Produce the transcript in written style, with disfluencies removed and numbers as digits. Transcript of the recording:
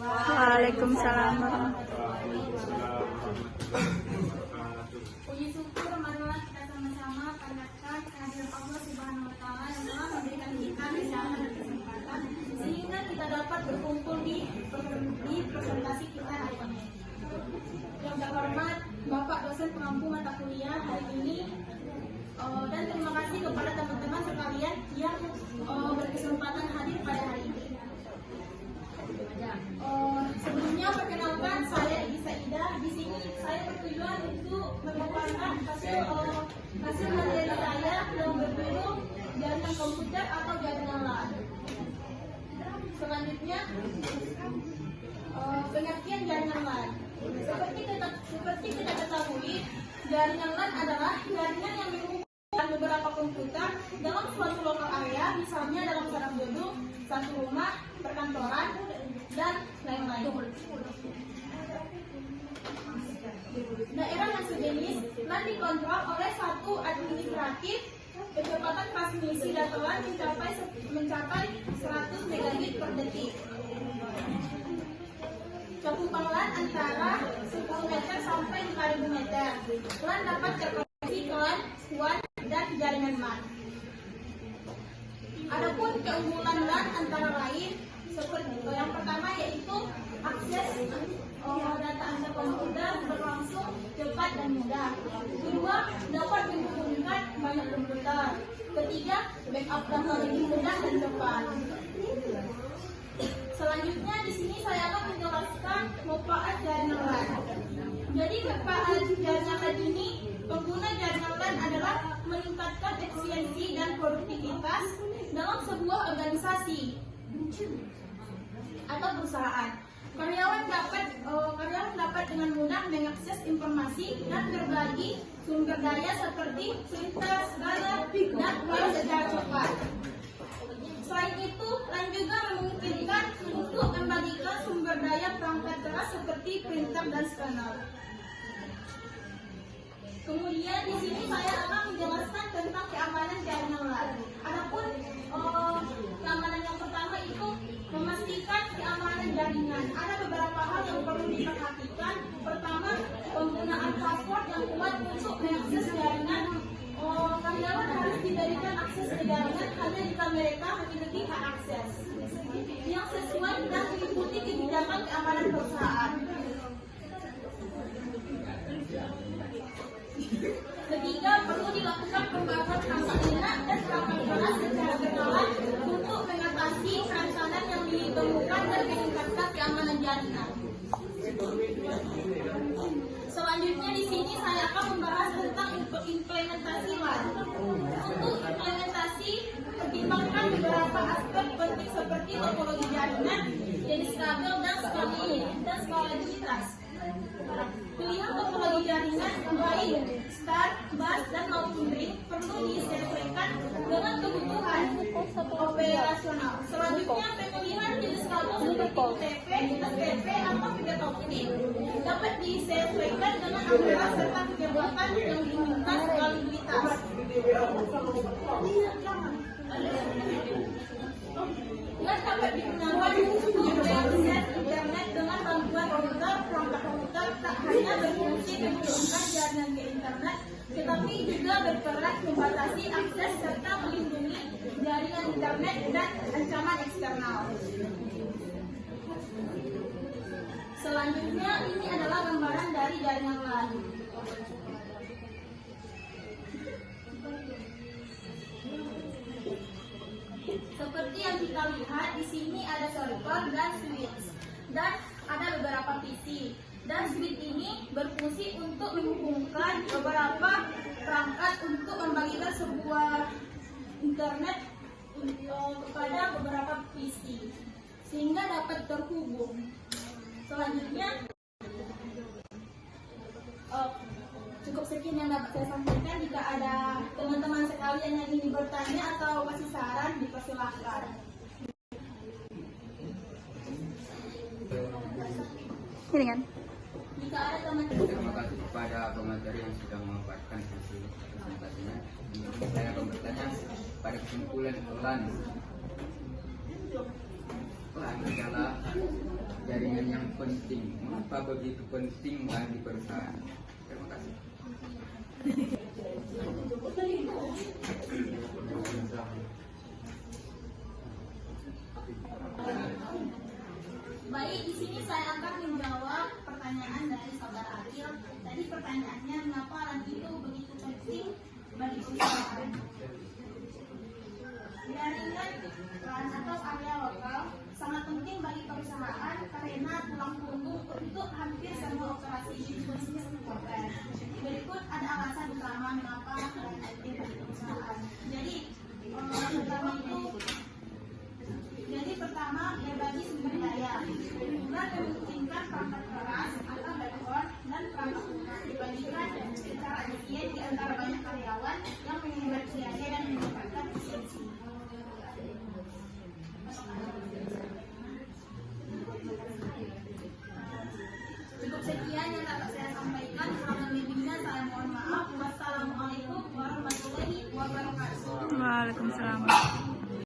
Waalaikumsalam. Puji syukur marilah kita sama-sama panjatkan kehadiran Allah Subhanahu wa taala yang telah memberikan kita kesehatan dan kesempatan sehingga kita dapat berkumpul di presentasi kita hari ini. Yang terhormat Bapak dosen pengampu mata kuliah hari ini, dan terima kasih kepada teman-teman sekalian yang berkesempatan hadir pada hari ini. Sebelumnya perkenalkan, saya Egi Saidah. Di sini saya bertujuan untuk memaparkan hasil materi saya yang berjudul jaringan komputer atau jaringan LAN. Selanjutnya pengertian jaringan LAN. Seperti kita ketahui, jaringan LAN adalah jaringan yang menghubungkan beberapa komputer dalam suatu lokal area, misalnya dalam saraf gedung, satu rumah, perkantoran, dan lain-lain. Daerah yang sejenis LAN dikontrol oleh satu administratif. Kecepatan transmisi data LAN mencapai 100 megabit per detik. Cakupan LAN antara 10 meter sampai 5.000 meter. LAN dapat terkoneksi ke LAN, WAN, dan jaringan MAN. Adapun keunggulan LAN antara lain seperti yang pertama yaitu akses data antar komputer berlangsung cepat dan mudah. Kedua, dapat menghubungkan banyak komputer. Ketiga, backup data lebih mudah dan cepat. Selanjutnya di sini saya akan menjelaskan manfaat jaringan LAN. Jadi manfaat jaringan LAN ini, pengguna jaringan LAN adalah meningkatkan efisiensi dan produktivitas dalam sebuah organisasi atau perusahaan. Karyawan dapat dengan mudah mengakses informasi dan berbagi sumber daya seperti printer, scanner, dan file secara cepat. Selain itu, LAN juga memungkinkan untuk membagikan sumber daya perangkat keras seperti printer dan scanner. Kemudian di sini saya akan menjelaskan tentang keamanan jaringan LAN. Adapun keamanan yang pertama itu memastikan keamanan jaringan. Ada beberapa hal yang perlu diperhatikan. Pertama, penggunaan password yang kuat untuk mengakses jaringan. Karyawan harus diberikan akses ke jaringan hanya jika mereka memiliki hak akses yang sesuai dan mengikuti kebijakan keamanan perusahaan. Ketiga, perlu dilakukan pembahasan perangkat lunak dan perangkat keras secara berkala untuk mengatasi rancangan yang ditemukan dan meningkatkan keamanan jaringan. Selanjutnya di sini saya akan membahas tentang implementasi LAN. Untuk implementasi, pertimbangkan beberapa aspek penting seperti topologi jaringan, jenis kabel dan skalabilitas. Pilihan topologi jaringan baik start, bus, dan maupun ring perlu disesuaikan dengan kebutuhan operasional. Selanjutnya, pemilihan jenis kabel seperti UTP, STP, atau fiber optik dapat disesuaikan dengan ampera serta kecepatan yang diinginkan skalabilitas. LAN dapat digunakan untuk mengakses internet dengan bantuan router. Perangkat komputer tak hanya berfungsi menghubungkan jaringan ke internet, tetapi juga berperan membatasi akses serta melindungi jaringan internet dan ancaman eksternal. Selanjutnya, ini adalah gambaran dari jaringan LAN. Seperti yang kita lihat di sini ada server dan switch, dan ada beberapa PC. Dan switch ini berfungsi untuk menghubungkan beberapa perangkat untuk membagikan sebuah internet kepada beberapa PC sehingga dapat terhubung. Selanjutnya, cukup sekian yang dapat saya sampaikan. Jika ada teman-teman sekalian yang ingin bertanya atau kasih saran, dipersilahkan. Ini kan? Jika ada teman-teman. Terima kasih kepada pemateri yang sudah memaparkan hasil presentasinya. Saya akan bertanya pada kesimpulan LAN. LAN adalah jaringan yang penting. Mengapa begitu penting bagi perusahaan? Terima kasih. Baik, di sini saya akan menjawab pertanyaan dari saudara Adil. Tadi pertanyaannya, mengapa LAN itu begitu penting bagi perusahaan? Jaringan LAN atau area lokal sangat penting bagi perusahaan karena tulang punggung untuk hampir semua operasi bisnis modern. Berikut ada alasan utama mengapa LAN penting bagi perusahaan. Pertama, berbagi sumber daya. Dengan memungkinkan perangkat keras atau backbone dan perangkat lunak dibagikan secara efisien di antara banyak karyawan yang menghemat biaya dan meningkatkan efisiensi. Cukup sekian yang dapat saya sampaikan. Kurang lebihnya saya mohon maaf. Wassalamualaikum warahmatullahi wabarakatuh. Waalaikumsalam.